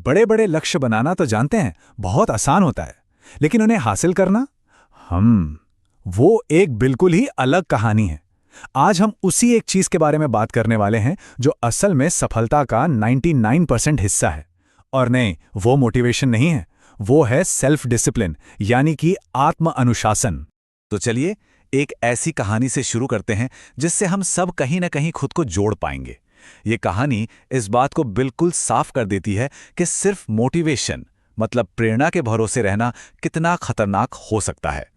बड़े बड़े लक्ष्य बनाना तो जानते हैं, बहुत आसान होता है, लेकिन उन्हें हासिल करना, वो एक बिल्कुल ही अलग कहानी है। आज हम उसी एक चीज के बारे में बात करने वाले हैं जो असल में सफलता का 99% हिस्सा है। और नहीं, वो मोटिवेशन नहीं है, वो है सेल्फ डिसिप्लिन, यानी कि आत्म अनुशासन। तो चलिए एक ऐसी कहानी से शुरू करते हैं जिससे हम सब कहीं ना कहीं खुद को जोड़ पाएंगे। ये कहानी इस बात को बिल्कुल साफ कर देती है कि सिर्फ मोटिवेशन मतलब प्रेरणा के भरोसे रहना कितना खतरनाक हो सकता है।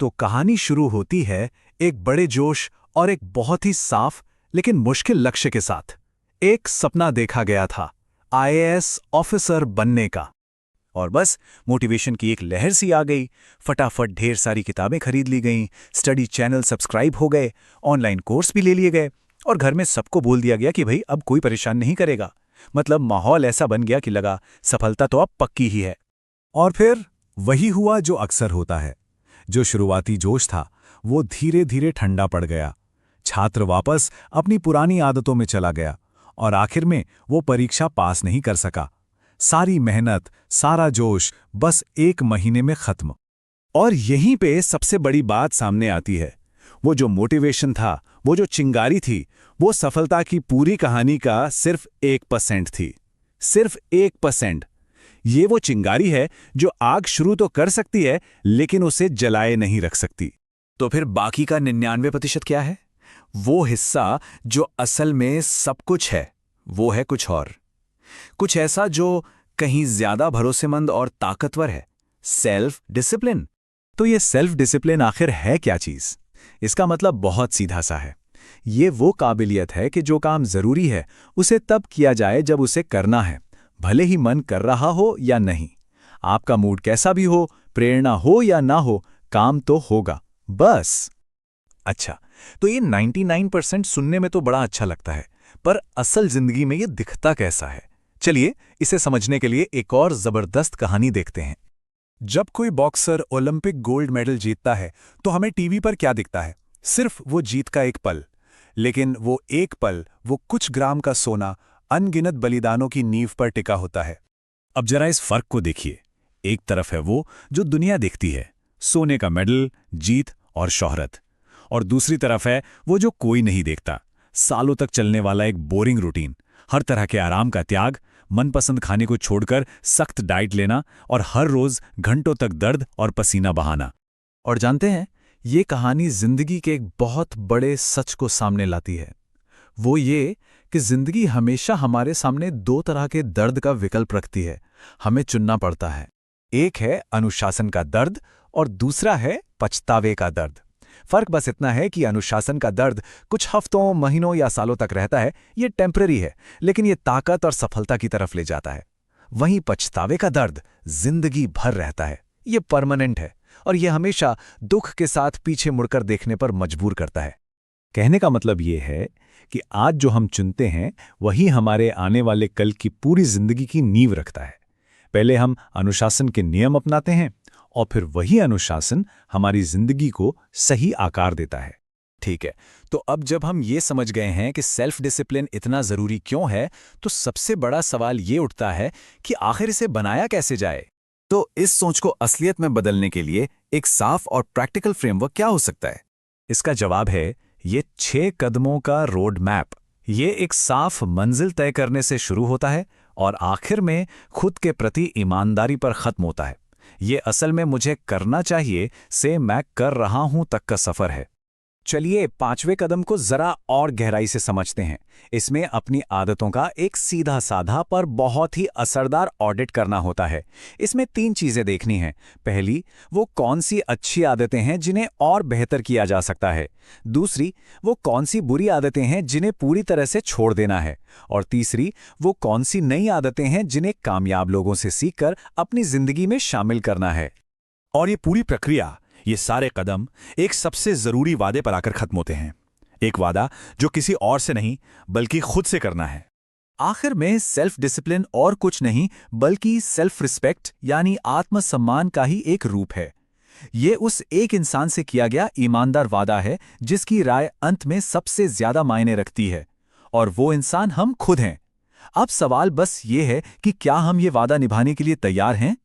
तो कहानी शुरू होती है एक बड़े जोश और एक बहुत ही साफ लेकिन मुश्किल लक्ष्य के साथ। एक सपना देखा गया था, आईएएस ऑफिसर बनने का। और बस मोटिवेशन की एक लहर सी आ गई, फटाफट ढेर सारी किताबें खरीद ली गईं, स्टडी चैनल सब्सक्राइब हो गए, ऑनलाइन कोर्स भी ले लिए गए और घर में सबको बोल दिया गया कि भाई अब कोई परेशान नहीं करेगा। मतलब माहौल ऐसा बन गया कि लगा सफलता तो अब पक्की ही है। और फिर वही हुआ जो अक्सर होता है। जो शुरुआती जोश था वो धीरे धीरे ठंडा पड़ गया। छात्र वापस अपनी पुरानी आदतों में चला गया और आखिर में वो परीक्षा पास नहीं कर सका। सारी मेहनत, सारा जोश बस 1 महीने में खत्म। और यहीं पे सबसे बड़ी बात सामने आती है। वो जो मोटिवेशन था, वो जो चिंगारी थी, वो सफलता की पूरी कहानी का सिर्फ 1% थी। सिर्फ 1%। ये वो चिंगारी है जो आग शुरू तो कर सकती है लेकिन उसे जलाए नहीं रख सकती। तो फिर बाकी का 99% क्या है? वो हिस्सा जो असल में सब कुछ है, वो है कुछ और। कुछ ऐसा जो कहीं ज्यादा भरोसेमंद और ताकतवर है, सेल्फ डिसिप्लिन। तो ये सेल्फ डिसिप्लिन आखिर है क्या चीज? इसका मतलब बहुत सीधा सा है। ये वो काबिलियत है कि जो काम जरूरी है उसे तब किया जाए जब उसे करना है, भले ही मन कर रहा हो या नहीं। आपका मूड कैसा भी हो, प्रेरणा हो या ना हो, काम तो होगा बस। अच्छा, तो ये 99% सुनने में तो बड़ा अच्छा लगता है, पर असल जिंदगी में ये दिखता कैसा है? चलिए इसे समझने के लिए एक और जबरदस्त कहानी देखते हैं। जब कोई बॉक्सर ओलंपिक गोल्ड मेडल जीतता है तो हमें टीवी पर क्या दिखता है? सिर्फ वो जीत का एक पल। लेकिन वो एक पल, वो कुछ ग्राम का सोना अनगिनत बलिदानों की नींव पर टिका होता है। अब जरा इस फर्क को देखिए। एक तरफ है वो जो दुनिया देखती है, सोने का मेडल, जीत और शोहरत। और दूसरी तरफ है वो जो कोई नहीं देखता, सालों तक चलने वाला एक बोरिंग रूटीन, हर तरह के आराम का त्याग, मनपसंद खाने को छोड़कर सख्त डाइट लेना और हर रोज घंटों तक दर्द और पसीना बहाना। और जानते हैं, ये कहानी जिंदगी के एक बहुत बड़े सच को सामने लाती है। वो ये कि जिंदगी हमेशा हमारे सामने 2 तरह के दर्द का विकल्प रखती है। हमें चुनना पड़ता है। एक है अनुशासन का दर्द और दूसरा है पछतावे का दर्द। फर्क बस इतना है कि अनुशासन का दर्द कुछ हफ्तों, महीनों या सालों तक रहता है, ये टेम्पररी है, लेकिन ये ताकत और सफलता की तरफ ले जाता है। वहीं पछतावे का दर्द जिंदगी भर रहता है, ये परमानेंट है और ये हमेशा दुख के साथ पीछे मुड़कर देखने पर मजबूर करता है। कहने का मतलब ये है कि आज जो हम चुनते हैं वही हमारे आने वाले कल की पूरी जिंदगी की नींव रखता है। पहले हम अनुशासन के नियम अपनाते हैं और फिर वही अनुशासन हमारी जिंदगी को सही आकार देता है। ठीक है, तो अब जब हम ये समझ गए हैं कि सेल्फ डिसिप्लिन इतना जरूरी क्यों है, तो सबसे बड़ा सवाल ये उठता है कि आखिर इसे बनाया कैसे जाए। तो इस सोच को असलियत में बदलने के लिए एक साफ और प्रैक्टिकल फ्रेमवर्क क्या हो सकता है? इसका जवाब है ये 6 कदमों का रोड मैप। ये एक साफ मंजिल तय करने से शुरू होता है और आखिर में खुद के प्रति ईमानदारी पर खत्म होता है। ये असल में मुझे करना चाहिए से मैं कर रहा हूं तक का सफर है। चलिए 5वें कदम को जरा और गहराई से समझते हैं। इसमें अपनी आदतों का एक सीधा साधा पर बहुत ही असरदार ऑडिट करना होता है। इसमें 3 चीजें देखनी हैं। पहली, वो कौन सी अच्छी आदतें हैं जिन्हें और बेहतर किया जा सकता है। दूसरी, वो कौन सी बुरी आदतें हैं जिन्हें पूरी तरह से छोड़ देना है। और तीसरी, वो कौन सी नई आदतें हैं जिन्हें कामयाब लोगों से सीखकर अपनी जिंदगी में शामिल करना है। और ये पूरी प्रक्रिया, ये सारे कदम एक सबसे जरूरी वादे पर आकर खत्म होते हैं। एक वादा जो किसी और से नहीं बल्कि खुद से करना है। आखिर में सेल्फ डिसिप्लिन और कुछ नहीं बल्कि सेल्फ रिस्पेक्ट यानी आत्मसम्मान का ही एक रूप है। ये उस एक इंसान से किया गया ईमानदार वादा है जिसकी राय अंत में सबसे ज्यादा मायने रखती है, और वो इंसान हम खुद हैं। अब सवाल बस ये है कि क्या हम ये वादा निभाने के लिए तैयार हैं?